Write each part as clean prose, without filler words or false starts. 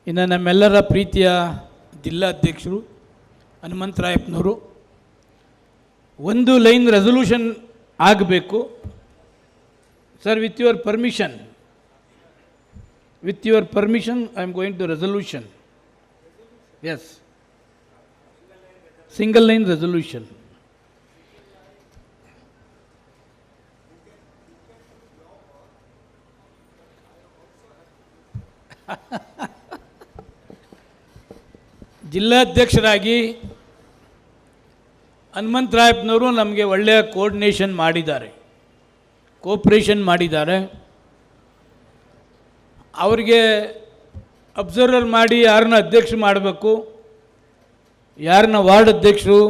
ಇನ್ನು ನಮ್ಮೆಲ್ಲರ ಪ್ರೀತಿಯ ಜಿಲ್ಲಾಧ್ಯಕ್ಷರು ಹನುಮಂತರಾಯಪ್ಪನವರು ಒಂದು ಲೈನ್ ರೆಸೊಲ್ಯೂಷನ್ ಆಗಬೇಕು sir. With your permission I am going to resolution. Yes, single line resolution. ಜಿಲ್ಲಾಧ್ಯಕ್ಷರಾಗಿ ಹನುಮಂತರಾಯಪ್ಪನವರು ನಮಗೆ ಒಳ್ಳೆಯ ಕೋಆರ್ಡಿನೇಷನ್ ಮಾಡಿದ್ದಾರೆ, ಕೋಆಪರೇಷನ್ ಮಾಡಿದ್ದಾರೆ. ಅವರಿಗೆ ಅಬ್ಸರ್ವರ್ ಮಾಡಿ ಯಾರನ್ನ ಅಧ್ಯಕ್ಷರು ಮಾಡಬೇಕು, ಯಾರನ್ನ ವಾರ್ಡ್ ಅಧ್ಯಕ್ಷರು,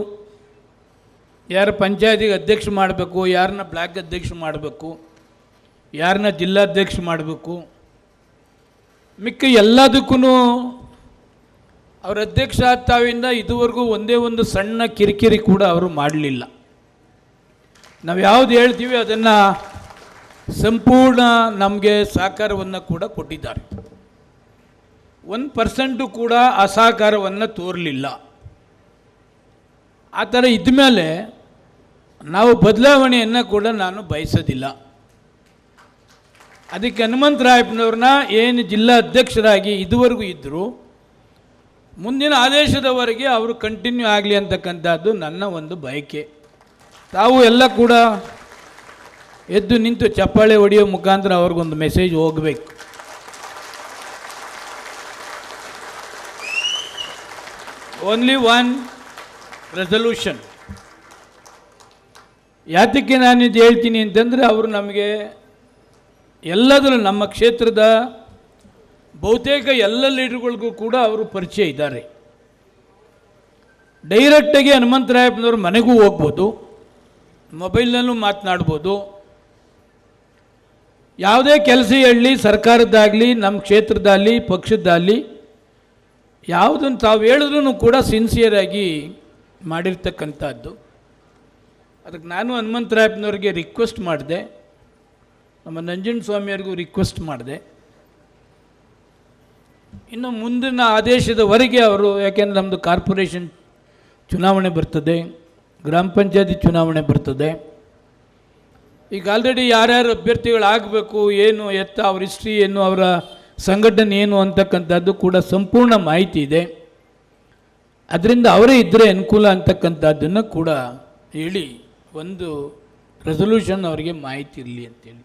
ಯಾರ ಪಂಚಾಯತಿಗೆ ಅಧ್ಯಕ್ಷರು ಮಾಡಬೇಕು, ಯಾರನ್ನ ಬ್ಲಾಕ್ ಅಧ್ಯಕ್ಷರು ಮಾಡಬೇಕು, ಯಾರನ್ನ ಜಿಲ್ಲಾಧ್ಯಕ್ಷರು ಮಾಡಬೇಕು, ಮಿಕ್ಕ ಎಲ್ಲದಕ್ಕೂ ಅವರ ಅಧ್ಯಕ್ಷ ತಾವಿಂದ ಇದುವರೆಗೂ ಒಂದೇ ಒಂದು ಸಣ್ಣ ಕಿರಿಕಿರಿ ಕೂಡ ಅವರು ಮಾಡಲಿಲ್ಲ. ನಾವು ಯಾವುದು ಹೇಳ್ತೀವಿ ಅದನ್ನು ಸಂಪೂರ್ಣ ನಮಗೆ ಸಹಕಾರವನ್ನು ಕೂಡ ಕೊಟ್ಟಿದ್ದಾರೆ. 1% ಕೂಡ ಅಸಹಕಾರವನ್ನು ತೋರಲಿಲ್ಲ. ಆ ಥರ ಇದ್ಮೇಲೆ ನಾವು ಬದಲಾವಣೆಯನ್ನು ಕೂಡ ನಾನು ಬಯಸೋದಿಲ್ಲ. ಅದಕ್ಕೆ ಹನುಮಂತರಾಯಪ್ಪನವ್ರನ್ನ ಏನು ಜಿಲ್ಲಾ ಅಧ್ಯಕ್ಷರಾಗಿ ಇದುವರೆಗೂ ಇದ್ದರು, ಮುಂದಿನ ಆದೇಶದವರೆಗೆ ಅವರು ಕಂಟಿನ್ಯೂ ಆಗಲಿ ಅಂತಕ್ಕಂಥದ್ದು ನನ್ನ ಒಂದು ಬಯಕೆ. ತಾವು ಎಲ್ಲ ಕೂಡ ಎದ್ದು ನಿಂತು ಚಪ್ಪಾಳೆ ಹೊಡೆಯೋ ಮುಖಾಂತರ ಅವ್ರಿಗೊಂದು ಮೆಸೇಜ್ ಹೋಗಬೇಕು. Only one resolution. ಯಾತಕ್ಕೆ ನಾನು ಇದು ಹೇಳ್ತೀನಿ ಅಂತಂದರೆ, ಅವರು ನಮಗೆ ಎಲ್ಲದರಲ್ಲೂ ನಮ್ಮ ಕ್ಷೇತ್ರದ ಬಹುತೇಕ ಎಲ್ಲ ಲೀಡರ್ಗಳಿಗೂ ಕೂಡ ಅವರು ಪರಿಚಯ ಇದ್ದಾರೆ. ಡೈರೆಕ್ಟಾಗಿ ಹನುಮಂತರಾಯಪ್ಪನವ್ರ ಮನೆಗೂ ಹೋಗ್ಬೋದು, ಮೊಬೈಲ್ನಲ್ಲೂ ಮಾತನಾಡ್ಬೋದು. ಯಾವುದೇ ಕೆಲಸ ಹೇಳಲಿ, ಸರ್ಕಾರದ್ದಾಗಲಿ ನಮ್ಮ ಕ್ಷೇತ್ರದಲ್ಲಿ ಪಕ್ಷದ್ದಾಗಲಿ ಯಾವುದನ್ನು ತಾವು ಹೇಳಿದ್ರೂ ಕೂಡ ಸಿನ್ಸಿಯರಾಗಿ ಮಾಡಿರ್ತಕ್ಕಂಥದ್ದು. ಅದಕ್ಕೆ ನಾನು ಹನುಮಂತರಾಯಪ್ಪನವ್ರಿಗೆ ರಿಕ್ವೆಸ್ಟ್ ಮಾಡಿದೆ, ನಮ್ಮ ನಂಜನ ಸ್ವಾಮಿಯವ್ರಿಗೂ ರಿಕ್ವೆಸ್ಟ್ ಮಾಡಿದೆ. ಇನ್ನು ಮುಂದಿನ ಆದೇಶದವರೆಗೆ ಅವರು, ಯಾಕೆಂದರೆ ನಮ್ಮದು ಕಾರ್ಪೊರೇಷನ್ ಚುನಾವಣೆ ಬರ್ತದೆ, ಗ್ರಾಮ ಪಂಚಾಯತಿ ಚುನಾವಣೆ ಬರ್ತದೆ. ಈಗ ಆಲ್ರೆಡಿ ಯಾರ್ಯಾರು ಅಭ್ಯರ್ಥಿಗಳಾಗಬೇಕು, ಏನು ಎತ್ತ ಅವ್ರ ಹಿಸ್ಟ್ರಿ ಏನು, ಅವರ ಸಂಘಟನೆ ಏನು ಅಂತಕ್ಕಂಥದ್ದು ಕೂಡ ಸಂಪೂರ್ಣ ಮಾಹಿತಿ ಇದೆ. ಅದರಿಂದ ಅವರೇ ಇದ್ದರೆ ಅನುಕೂಲ ಅಂತಕ್ಕಂಥದ್ದನ್ನು ಕೂಡ ಹೇಳಿ ಒಂದು ರೆಸೊಲ್ಯೂಷನ್ ಅವರಿಗೆ ಮಾಹಿತಿ ಇರಲಿ ಅಂತೇಳಿ